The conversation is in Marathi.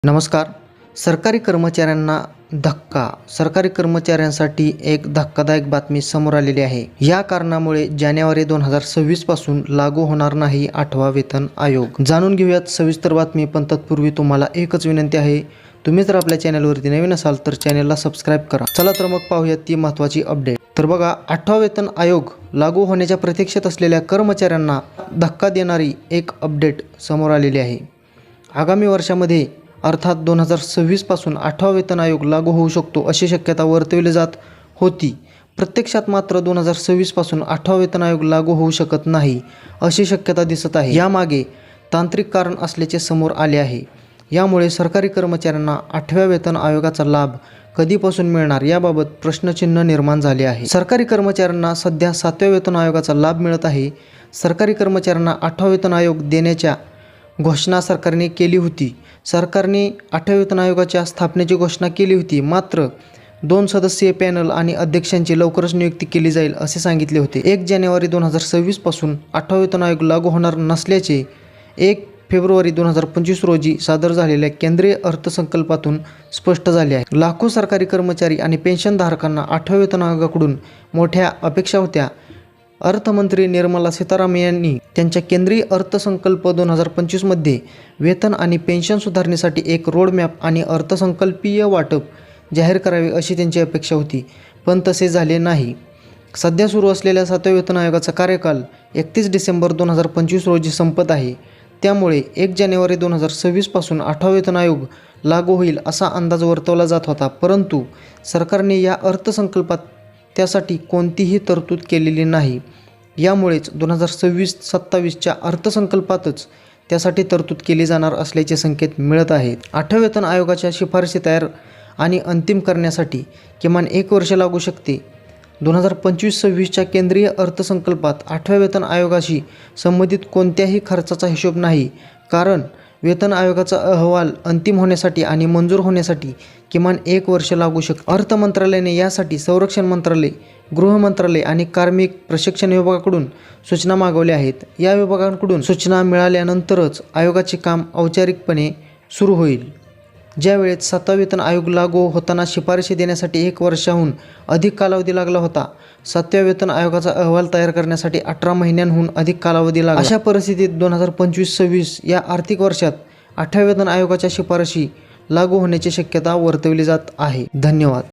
नमस्कार. सरकारी कर्मचाऱ्यांना धक्का. सरकारी कर्मचाऱ्यांसाठी एक धक्कादायक बातमी समोर आलेली आहे. या कारणामुळे जानेवारी 2026 पासून लागू होणार नाही 8वा वेतन आयोग. जाणून घेऊयात सविस्तर बातमी, पण तत्पूर्वी तुम्हाला एकच विनंती आहे. तुम्ही जर आपल्या चॅनलवरती नवीन असाल तर चॅनलला सबस्क्राईब करा. चला तर मग पाहूयात ती महत्त्वाची अपडेट. तर बघा, 8वा वेतन आयोग लागू होण्याच्या प्रतीक्षेत असलेल्या कर्मचाऱ्यांना धक्का देणारी एक अपडेट समोर आलेली आहे. आगामी वर्षामध्ये अर्थात 2026 पासून 8वा वेतन आयोग लागू होऊ शकतो अशी शक्यता वर्तवली जात होती. प्रत्यक्षात मात्र 2026 पासून 8वा वेतन आयोग लागू होऊ शकत नाही अशी शक्यता दिसत आहे. यामागे तांत्रिक कारण असल्याचे समोर आले आहे. यामुळे सरकारी कर्मचाऱ्यांना 8व्या वेतन आयोगाचा लाभ कधीपासून मिळणार याबाबत प्रश्नचिन्ह निर्माण झाले आहे. सरकारी कर्मचाऱ्यांना सध्या 7व्या वेतन आयोगाचा लाभ मिळत आहे. सरकारी कर्मचाऱ्यांना 8वा वेतन आयोग देण्याच्या घोषणा सरकारने केली होती. सरकारने 8व्या वेतन आयोगाच्या स्थापनेची घोषणा केली होती. मात्र 2 सदस्यीय पॅनल आणि अध्यक्षांची लवकरच नियुक्ती केली जाईल असे सांगितले होते. 1 जानेवारी 2026 पासून 8वा वेतन आयोग लागू होणार नसल्याचे 1 फेब्रुवारी 2025 रोजी सादर झालेल्या केंद्रीय अर्थसंकल्पातून स्पष्ट झाले आहे. लाखो सरकारी कर्मचारी आणि पेन्शनधारकांना 8व्या वेतन आयोगाकडून मोठ्या अपेक्षा होत्या. अर्थमंत्री निर्मला सीतारामन यांनी त्यांच्या केंद्रीय अर्थसंकल्प 2025 मध्ये वेतन आणि पेन्शन सुधारणेसाठी एक रोडमॅप आणि अर्थसंकल्पीय वाटप जाहीर करावे अशी त्यांची अपेक्षा होती, पण तसे झाले नाही. सध्या सुरू असलेल्या 7व्या वेतन आयोगाचा कार्यकाल 31 डिसेंबर 2025 रोजी संपत आहे. त्यामुळे 1 जानेवारी 2026 पासून 8वा वेतन आयोग लागू होईल असा अंदाज वर्तवला जात होता, परंतु सरकारने या अर्थसंकल्पात त्यासाठी कोणतीही तरतूद केलेली नाही. यामुळेच 2026-27च्या अर्थसंकल्पातच त्यासाठी तरतूद केली जाणार असल्याचे संकेत मिळत आहेत. 8व्या वेतन आयोगाच्या शिफारशी तयार आणि अंतिम करण्यासाठी किमान 1 वर्ष लागू शकते. 2025-26च्या केंद्रीय अर्थसंकल्पात 8व्या वेतन आयोगाशी संबंधित कोणत्याही खर्चाचा हिशोब नाही, कारण वेतन आयोगाचा अहवाल अंतिम होण्यासाठी आणि मंजूर होण्यासाठी किमान 1 वर्ष लागू शकते. अर्थ मंत्रालयाने यासाठी संरक्षण मंत्रालय, गृह मंत्रालय आणि कार्मिक प्रशिक्षण विभागाकडून सूचना मागवल्या आहेत. या विभागांकडून सूचना मिळाल्यानंतरच आयोगाचे काम औपचारिकपणे सुरू होईल. ज्यावेळेस 7वा वेतन आयोग लागू होताना शिफारशी देण्यासाठी 1 वर्षाहून अधिक कालावधी लागला होता. 7व्या वेतन आयोगाचा अहवाल तयार करण्यासाठी 18 महिन्यांहून अधिक कालावधी लागला. अशा परिस्थितीत 2025-26 या आर्थिक वर्षात 8व्या वेतन आयोगाच्या शिफारशी लागू होण्याची शक्यता वर्तवली जात आहे. धन्यवाद.